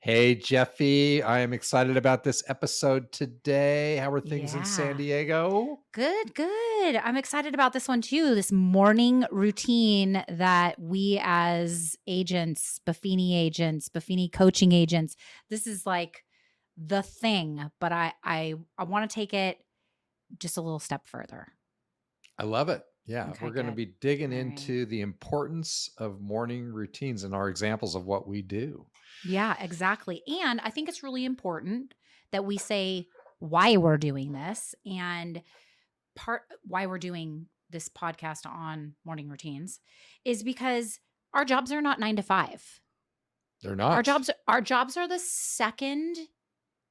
Hey, Jeffy, I am excited about this episode today. How are things in San Yeah. Diego? Good, good. I'm excited about this one too. This morning routine that we as Buffini coaching agents, this is like the thing, but I want to take it just a little step further. I love it. Yeah, Okay, we're going to good. be digging All right. into the importance of morning routines and our examples of what we do. Yeah, exactly. And I think it's really important that we say why we're doing this and part why we're doing this podcast on morning routines is because our jobs are not 9 to 5. They're Our not. jobs our jobs are the second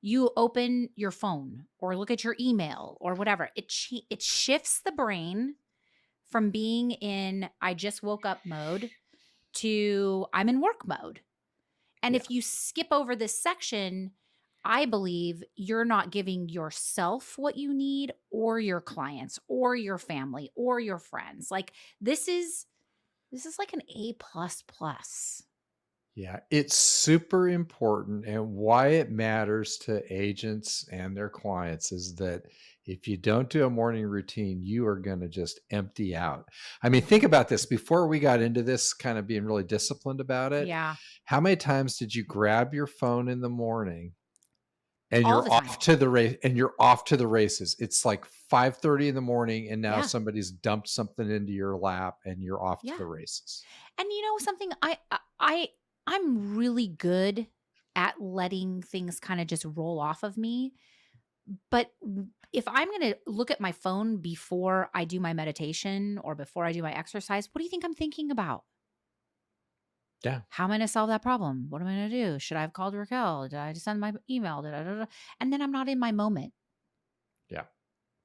you open your phone or look at your email or whatever. It shifts the brain from being in I just woke up mode to I'm in work mode. And Yeah, if you skip over this section, I believe you're not giving yourself what you need or your clients or your family or your friends. Like this is like an A plus plus. yeah. It's super important. And why it matters to agents and their clients is that if you don't do a morning routine, you are going to just empty out. I mean, think about this before we got into this, kind of being really disciplined about it. Yeah, How many times did you grab your phone in the morning and all the you're time. off to the race and you're off to the races? It's like 5:30 in the morning and now Yeah. somebody's dumped something into your lap and you're off to Yeah. the races. And you know something I'm really good at letting things kind of just roll off of me. But if I'm going to look at my phone before I do my meditation or before I do my exercise, what do you think I'm thinking about? Yeah. How am I gonna solve that problem? What am I gonna do? Should I have called Raquel? Did I just send my email? And then I'm not in my moment. Yeah.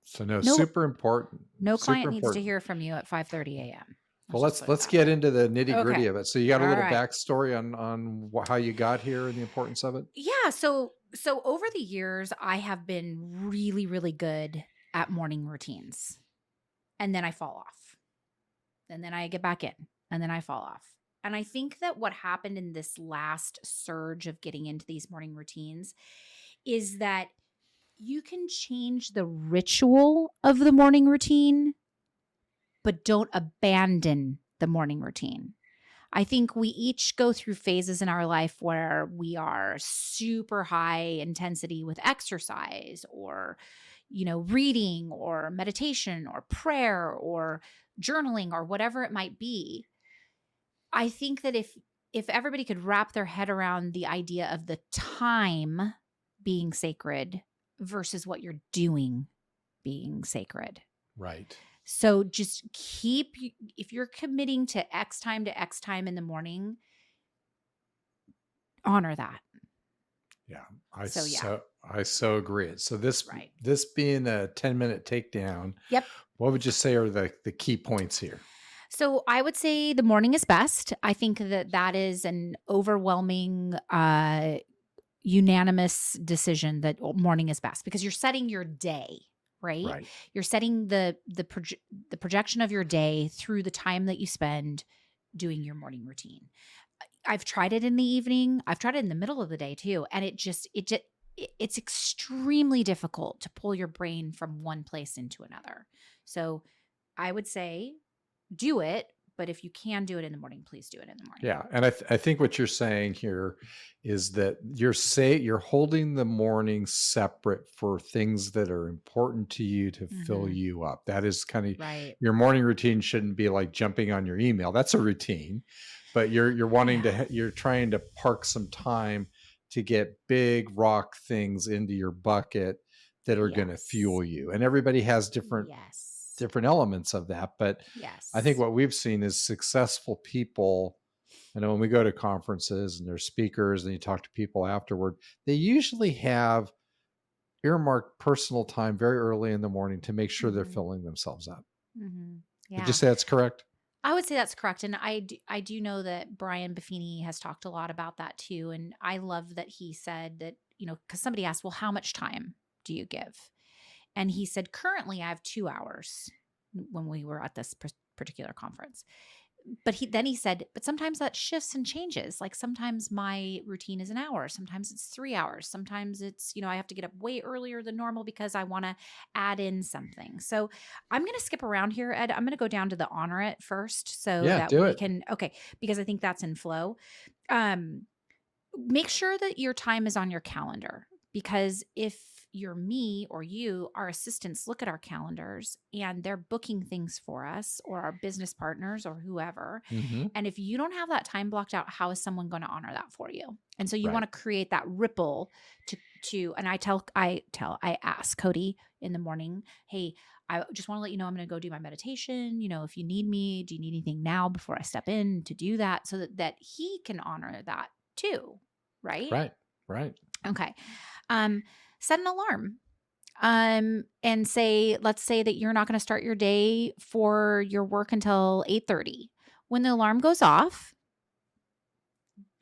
So no, No, super important. no Super client needs to important. hear from you at 5:30 a.m. Well, Let's just let's put it let's that get way. into the nitty-gritty Okay. of it. So you got a All little right. backstory on how you got here and the importance of it? Yeah. So over the years, I have been really, really good at morning routines. And then I fall off. And then I get back in. And then I fall off. And I think that what happened in this last surge of getting into these morning routines is that you can change the ritual of the morning routine, but don't abandon the morning routine. I think we each go through phases in our life where we are super high intensity with exercise or, reading or meditation or prayer or journaling or whatever it might be. I think that if everybody could wrap their head around the idea of the time being sacred versus what you're doing being sacred. Right. So just if you're committing to X time in the morning, honor that. Yeah. So yeah, I so agree. So this right. this being a 10-minute takedown, Yep. what would you say are the key points here? So I would say the morning is best. I think that that is an overwhelming unanimous decision that morning is best because you're setting your day, right? Right. You're setting the projection of your day through the time that you spend doing your morning routine. I've tried it in the evening. I've tried it in the middle of the day too, and it's extremely difficult to pull your brain from one place into another. So, I would say do it, but if you can do it in the morning, please do it in the morning. Yeah, and I think what you're saying here is that you're holding the morning separate for things that are important to you to fill Mhm. you up. That is kind of Right. your morning routine shouldn't be like jumping on your email. That's a routine, but you're wanting Yeah. you're trying to park some time to get big rock things into your bucket that are going to Yes. fuel you. And everybody has Yes. different elements of that, but I think Yes. what we've seen is successful people. I know when we go to conferences and there's speakers and you talk to people afterward, they usually have earmarked personal time very early in the morning to make sure they're Mhm. filling themselves up. Mhm. Would you Yeah. say that's correct? I would say that's correct, and I do know that Brian Buffini has talked a lot about that too, and I love that he said that, because somebody asked, "Well, how much time do you give?" And he said, "Currently, I have 2 hours," when we were at this particular conference. But he said, but sometimes that shifts and changes. Like sometimes my routine is an hour, sometimes it's 3 hours, sometimes it's, I have to get up way earlier than normal because I want to add in something. So I'm going to skip around here, Ed. I'm going to go down to the honor it first so Yeah, that do we it. can, okay, because I think that's in flow. Um, Make sure that your time is on your calendar, because if you're me or you, our assistants look at our calendars and they're booking things for us or our business partners or whoever. Mhm. And if you don't have that time blocked out, how is someone going to honor that for you? And so you Right. want to create that ripple and I ask Cody in the morning, hey, I just want to let you know I'm going to go do my meditation. If you need me, do you need anything now before I step in to do that, so that he can honor that too, right? Right. Right. Okay. Um, Set an alarm. And let's say that you're not going to start your day for your work until 8:30. When the alarm goes off,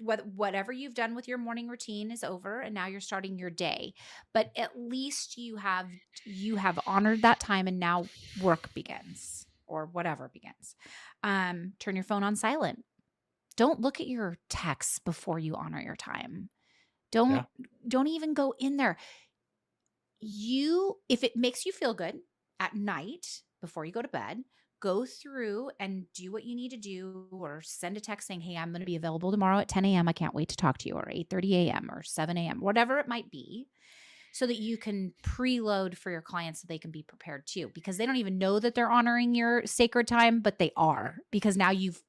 whatever you've done with your morning routine is over and now you're starting your day. But at least you have honored that time, and now work begins or whatever begins. Turn your phone on silent. Don't look at your texts before you honor your time. Yeah. Don't even go in there. If it makes you feel good at night before you go to bed, go through and do what you need to do, or send a text saying, hey, I'm going to be available tomorrow at 10 a.m. I can't wait to talk to you, or 8:30 a.m. or 7 a.m., whatever it might be, so that you can preload for your clients so they can be prepared too, because they don't even know that they're honoring your sacred time, but they are, because now you've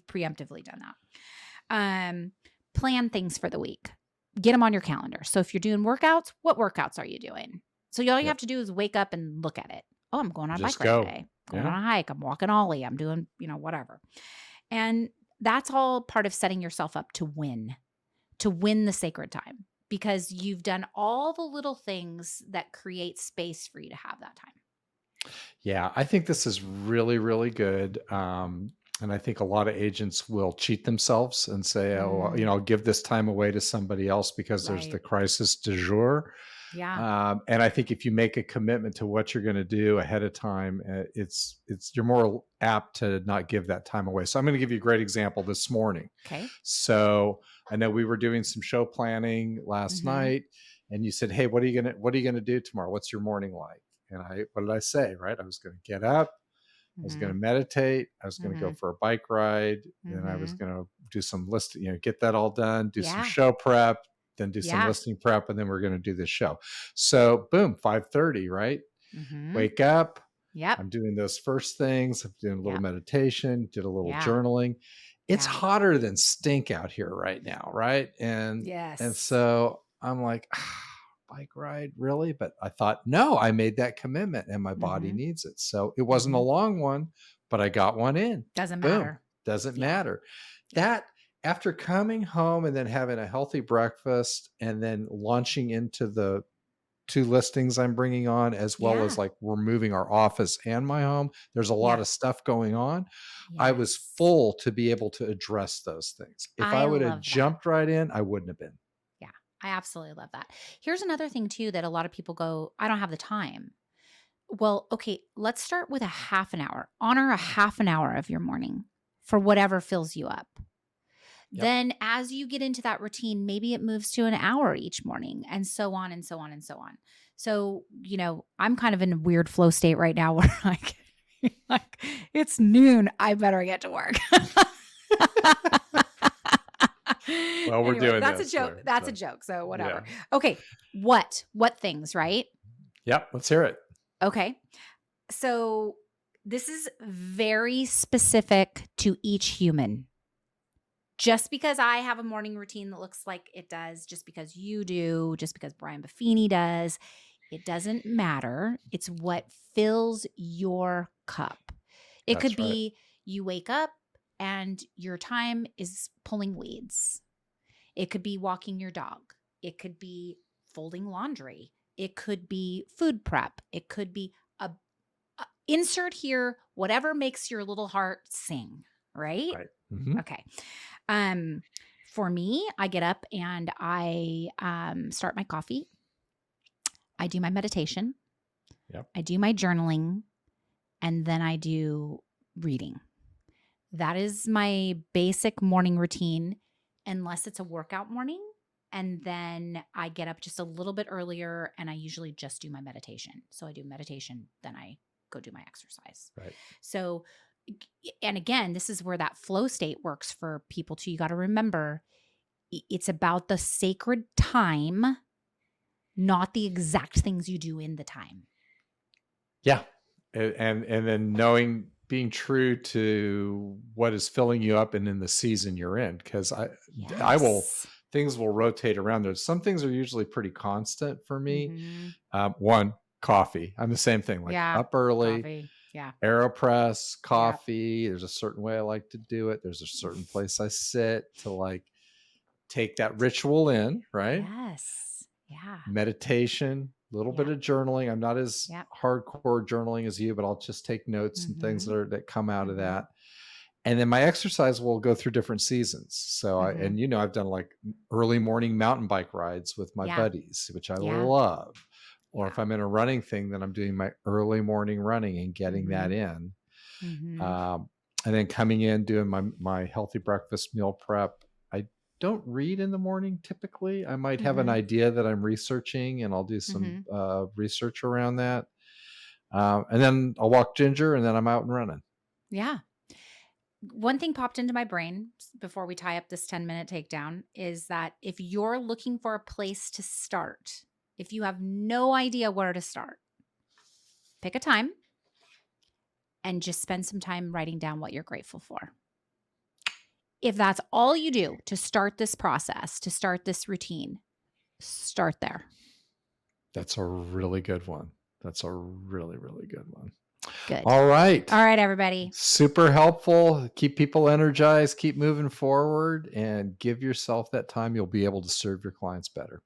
preemptively done that. Plan things for the week. Get them on your calendar. So if you're doing workouts, what workouts are you doing? So all you have Yep. to do is wake up and look at it. Oh, I'm going on a Just bike ride go. today. Going Yeah. on a hike. I'm walking Ollie. I'm doing, whatever. And that's all part of setting yourself up to win the sacred time, because you've done all the little things that create space for you to have that time. Yeah, I think this is really, really good. And I think a lot of agents will cheat themselves and say, "Oh, well, Mm, I'll give this time away to somebody else because there's the right. crisis du jour." Yeah. And I think if you make a commitment to what you're going to do ahead of time, it's you're more apt to not give that time away. So I'm going to give you a great example this morning. Okay. So I know we were doing some show planning last Mm-hmm. night, and you said, "Hey, what are you gonna do tomorrow? What's your morning like?" And what did I say? Right, I was going to get up, I was going Mm-hmm. to meditate, I was going to Mm-hmm. go for a bike ride, then I was Mm-hmm. going to do some listing, get that all done, do some Yeah. show prep, then do some Yeah. listing prep, and then we're going to do this show. So boom, 5:30, right? Mm-hmm. Wake up. Yep. I'm doing those first things. I'm doing a little Yep. meditation, did a little Yeah. journaling. It's Yeah. hotter than stink out here right now, right? And Yes. so I'm like, bike ride, really? But I thought, no, I made that commitment and my body Mm-hmm. needs it. So it wasn't a Mm-hmm. long one, but I got one in. Doesn't Boom. matter. Doesn't Yeah. matter. Yeah. That after coming home and then having a healthy breakfast and then launching into the 2 listings I'm bringing on, as well as, Yeah. like, we're moving our office and my home. There's a lot Yeah. of stuff going on. I was Yes. full to be able to address those things. If I I would have love that. jumped right in, I wouldn't have been. Yeah. I absolutely love that. Here's another thing too that a lot of people go, I don't have the time. Well, okay, let's start with a half an hour. Honor a half an hour of your morning for whatever fills you up. Yep. Then as you get into that routine, maybe it moves to an hour each morning, and so on and so on and so on. So, I'm kind of in a weird flow state right now where like it's noon, I better get to work. Well, we're Anyway, doing that's a this, joke. That's a joke. So yeah. whatever. Okay. What things, right? Yep, let's hear it. Okay. So this is very specific to each human. Just because I have a morning routine that looks like it does, just because you do, just because Brian Buffini does, it doesn't matter. It's what fills your cup. It could That's right. be you wake up and your time is pulling weeds. It could be walking your dog. It could be folding laundry. It could be food prep. It could be insert here whatever makes your little heart sing, right? Right. Mhm. Okay. For me, I get up and I start my coffee. I do my meditation. Yep. I do my journaling, and then I do reading. That is my basic morning routine, unless it's a workout morning. And then I get up just a little bit earlier and I usually just do my meditation. So I do meditation, then I go do my exercise. Right. So, and again, this is where that flow state works for people too. You got to remember it's about the sacred time, not the exact things you do in the time. Yeah. And then being true to what is filling you up and in the season you're in. Cause things will rotate around. There's some things are usually pretty constant for me. Mm-hmm. One, coffee. I'm the same thing, like up early, Coffee. Yeah. AeroPress, coffee. There's a certain way I like to do it. There's a certain place I sit to like take that ritual in, right? Yes. Yeah. Meditation, a little bit of journaling. I'm not as hardcore journaling as you, but I'll just take notes and things that come out of that. And then my exercise will go through different seasons. So I've done like early morning mountain bike rides with my buddies, which I love. Or if I'm in a running thing, then I'm doing my early morning running and getting that in. And then coming in, doing my healthy breakfast meal prep. I don't read in the morning typically. I might have an idea that I'm researching and I'll do some research around that. And then I'll walk Ginger and then I'm out and running. Yeah. One thing popped into my brain before we tie up this 10-minute takedown is that if you're looking for a place to start, if you have no idea where to start, pick a time and just spend some time writing down what you're grateful for. If that's all you do to start this process, to start this routine, start there. That's a really good one. That's a really, really good one. Good. All right. All right, everybody. Super helpful. Keep people energized, keep moving forward, and give yourself that time. You'll be able to serve your clients better.